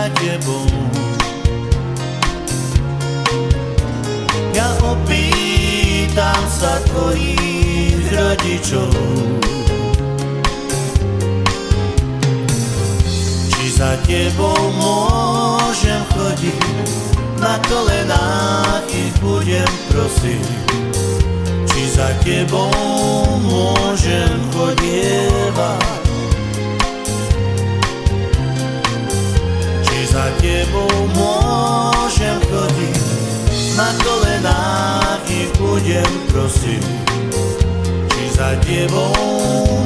za tebou. Ja opýtam sa tvojich rodičov, či za tebou môžem chodiť, na kolenách ich budem prosiť. Či za tebou môžem chodievať, či za tebou môžem chodiť, na kolenách ich budem prosiť. Či za tebou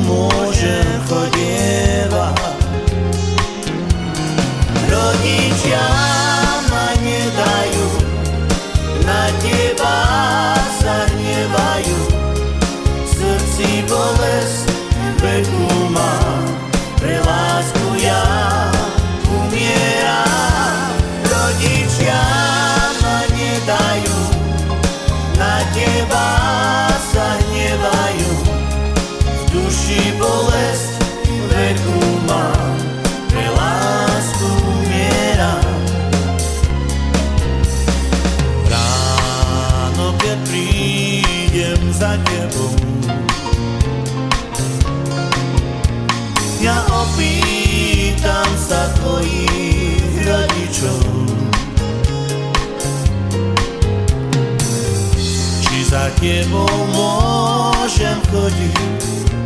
môžem chodievať. Rodičia ma nedajú, na teba sa hnevajú, v srdci bolesť veľkú mám, pre lásku ja umieram. Rodičia ma nedajú, na teba sa hnevajú, v duši bolesť veľkú mám, pre lásku umieram. Ráno, keď prídem za tebou, ja opýtam sa tvojich rodičov, či za tebou môžem chodiť,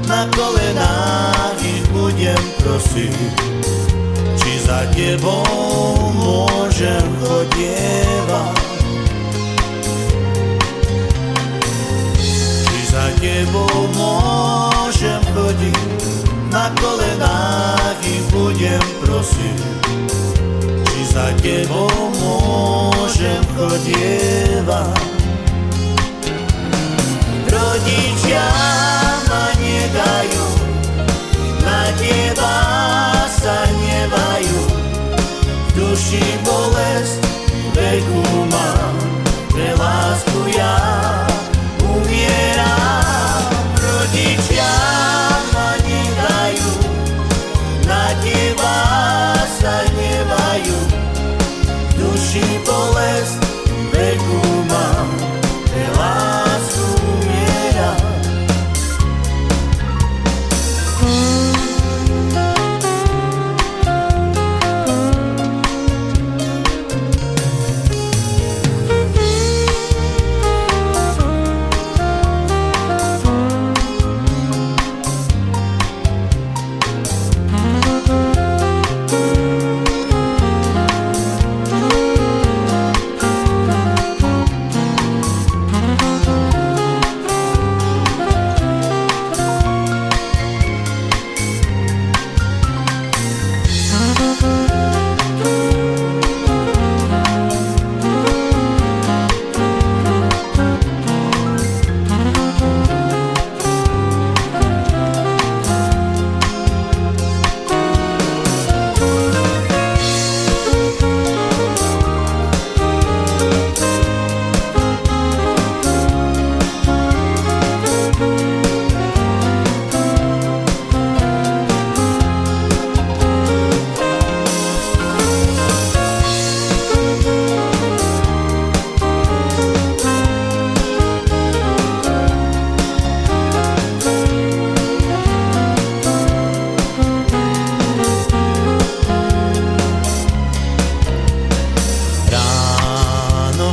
na kolenách ich budem prosiť. Či za tebou môžem chodievať, či za tebou môžem chodiť, na kolenách ich budem prosiť. Či za tebou môžem chodievať. Rodičia ma nedajú, na teba sa hnevajú, v duši bolesť veľkú mám, pre lásku ja umieram. Rodičia ma nedajú, na teba sa hnevajú, v duši bolesť veľkú mám, pre lásku umieram.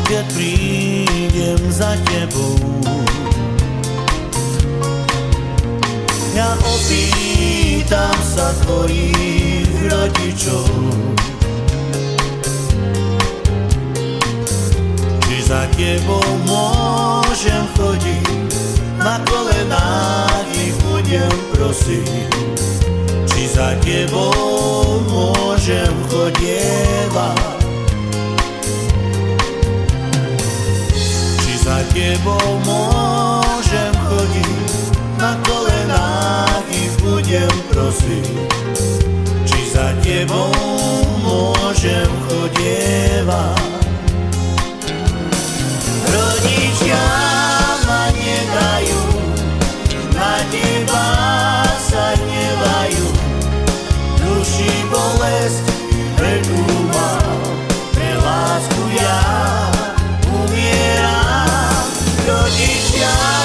Keď prídem za tebou, ja opýtam sa tvojich rodičov, či za tebou môžem chodiť, na kolenách ich budem prosiť. Či za tebou môžem chodievať, za tebou môžem chodiť, na kolenách ich budem prosiť. Či za tebou môžem chodievať. Rodičia ma nedajú, na teba sa hnevajú, duši bolesť veľkú gonić ja.